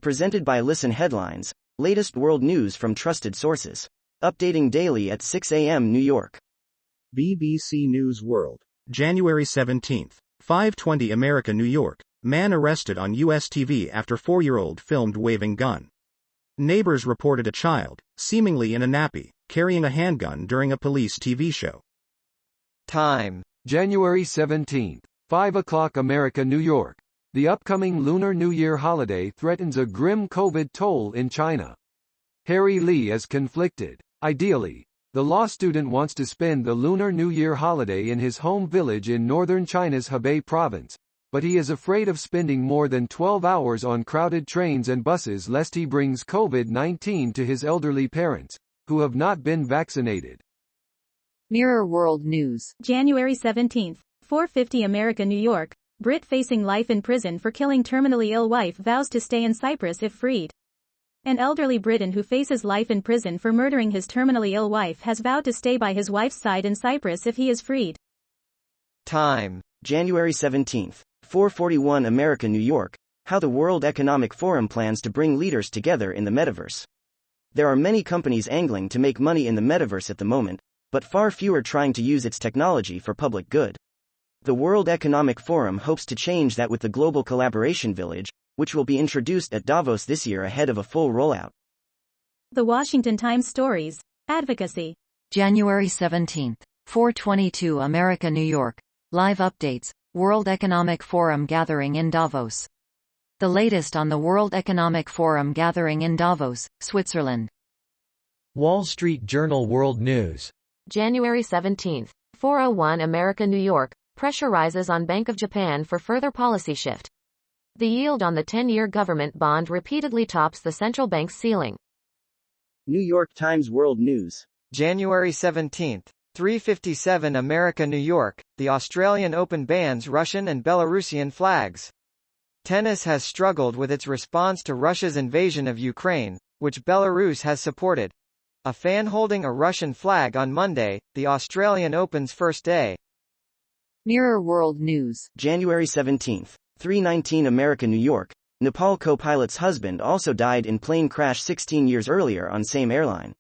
Presented by Listen Headlines, latest world news from trusted sources. Updating daily at 6 a.m. New York. BBC News World. January 17th. 5:20 America, New York. Man arrested on U.S. TV after 4-year-old filmed waving gun. Neighbors reported a child, seemingly in a nappy, carrying a handgun during a police TV show. Time, January 17th, 5 o'clock America, New York. The upcoming Lunar New Year holiday threatens a grim COVID toll in China. Harry Lee is conflicted. Ideally, the law student wants to spend the Lunar New Year holiday in his home village in northern China's Hebei province, but he is afraid of spending more than 12 hours on crowded trains and buses lest he brings COVID-19 to his elderly parents, who have not been vaccinated. Mirror World News. January 17th, 4:50 America, New York. Brit facing life in prison for killing terminally ill wife vows to stay in Cyprus if freed. An elderly Briton who faces life in prison for murdering his terminally ill wife has vowed to stay by his wife's side in Cyprus if he is freed. Time, January 17th, 4:41 America, New York. How the World Economic Forum plans to bring leaders together in the metaverse. There are many companies angling to make money in the metaverse at the moment, but far fewer trying to use its technology for public good. The World Economic Forum hopes to change that with the Global Collaboration Village, which will be introduced at Davos this year ahead of a full rollout. The Washington Times Stories. Advocacy. January 17th, 4:22 America, New York. Live updates. World Economic Forum gathering in Davos. The latest on the World Economic Forum gathering in Davos, Switzerland. Wall Street Journal World News. January 17th, 4:01 America, New York. Pressure rises on Bank of Japan for further policy shift. The yield on the 10-year government bond repeatedly tops the central bank's ceiling. New York Times World News. January 17th, 3:57 America, New York. The Australian Open bans Russian and Belarusian flags. Tennis has struggled with its response to Russia's invasion of Ukraine, which Belarus has supported. A fan holding a Russian flag on Monday, the Australian Open's first day. Mirror World News. January 17th, 3:19 America, New York. Nepal co-pilot's husband also died in plane crash 16 years earlier on same airline.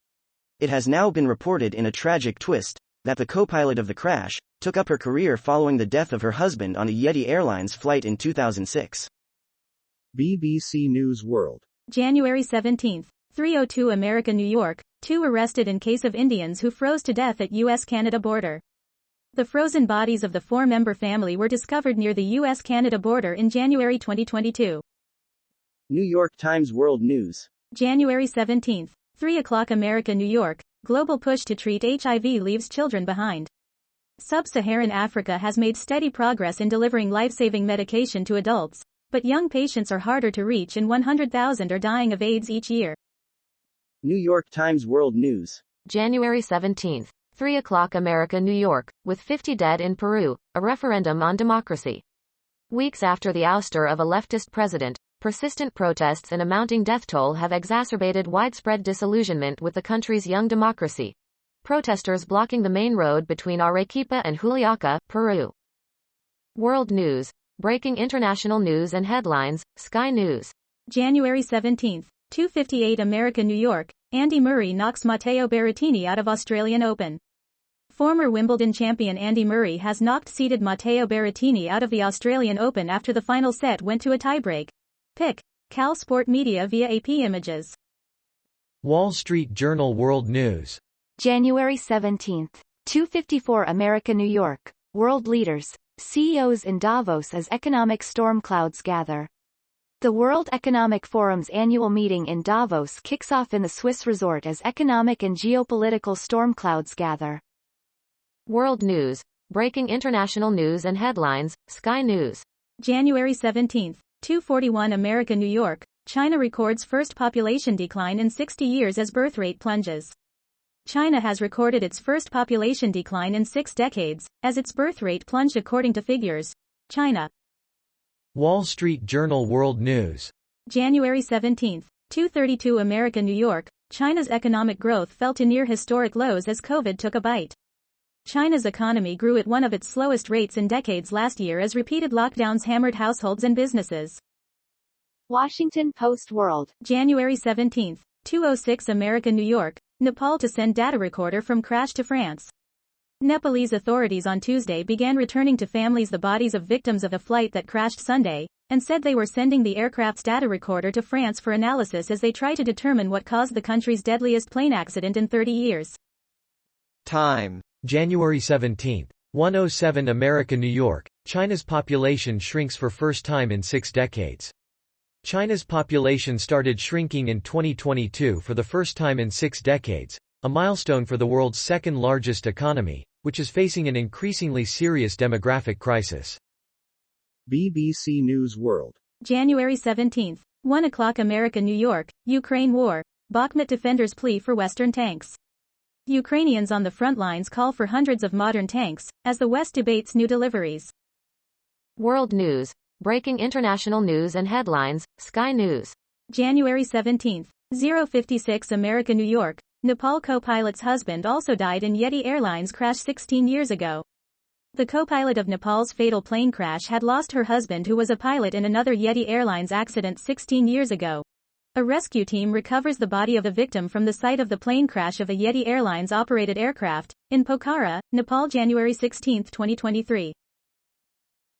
It has now been reported in a tragic twist that the co-pilot of the crash took up her career following the death of her husband on a Yeti Airlines flight in 2006. BBC News World. January 17th, 3:02 America, New York. 2 arrested in case of Indians who froze to death at U.S.-Canada border. The frozen bodies of the 4-member family were discovered near the U.S.-Canada border in January 2022. New York Times World News. January 17th, 3 o'clock America, New York. Global push to treat HIV leaves children behind. Sub-Saharan Africa has made steady progress in delivering life-saving medication to adults, but young patients are harder to reach and 100,000 are dying of AIDS each year. New York Times World News. January 17th, 3 o'clock America, New York. With 50 dead in Peru, a referendum on democracy. Weeks after the ouster of a leftist president, persistent protests and a mounting death toll have exacerbated widespread disillusionment with the country's young democracy. Protesters blocking the main road between Arequipa and Juliaca, Peru. World News. Breaking international news and headlines, Sky News. January 17th, 2:58 America, New York. Andy Murray knocks Matteo Berrettini out of Australian Open. Former Wimbledon champion Andy Murray has knocked seeded Matteo Berrettini out of the Australian Open after the final set went to a tiebreak. Pic. Cal Sport Media via AP Images. Wall Street Journal World News. January 17th, 2:54 America, New York. World leaders, CEOs in Davos as economic storm clouds gather. The World Economic Forum's annual meeting in Davos kicks off in the Swiss resort as economic and geopolitical storm clouds gather. World News. Breaking international news and headlines, Sky News. January 17th, 2:41 America, New York. China records first population decline in 60 years as birth rate plunges. China has recorded its first population decline in 6 decades, as its birth rate plunged according to figures. China. Wall Street Journal World News. January 17th, 2:32 America, New York. China's economic growth fell to near historic lows as COVID took a bite. China's economy grew at one of its slowest rates in decades last year as repeated lockdowns hammered households and businesses. Washington Post World. January 17, 2:06 America New York, Nepal to send data recorder from crash to France. Nepalese authorities on Tuesday began returning to families the bodies of victims of a flight that crashed Sunday, and said they were sending the aircraft's data recorder to France for analysis as they try to determine what caused the country's deadliest plane accident in 30 years. Time. January 17, 1:07 America New York, China's population shrinks for first time in 6 decades. China's population started shrinking in 2022 for the first time in 6 decades, a milestone for the world's second-largest economy, which is facing an increasingly serious demographic crisis. BBC News World. January 17, 1 o'clock America New York, Ukraine war, Bakhmut defenders plea for Western tanks. Ukrainians on the front lines call for hundreds of modern tanks, as the West debates new deliveries. World News. Breaking international news and headlines, Sky News. January 17, 0:56 America New York, Nepal co-pilot's husband also died in Yeti Airlines crash 16 years ago. The co-pilot of Nepal's fatal plane crash had lost her husband who was a pilot in another Yeti Airlines accident 16 years ago. A rescue team recovers the body of the victim from the site of the plane crash of a Yeti Airlines operated aircraft, in Pokhara, Nepal January 16, 2023.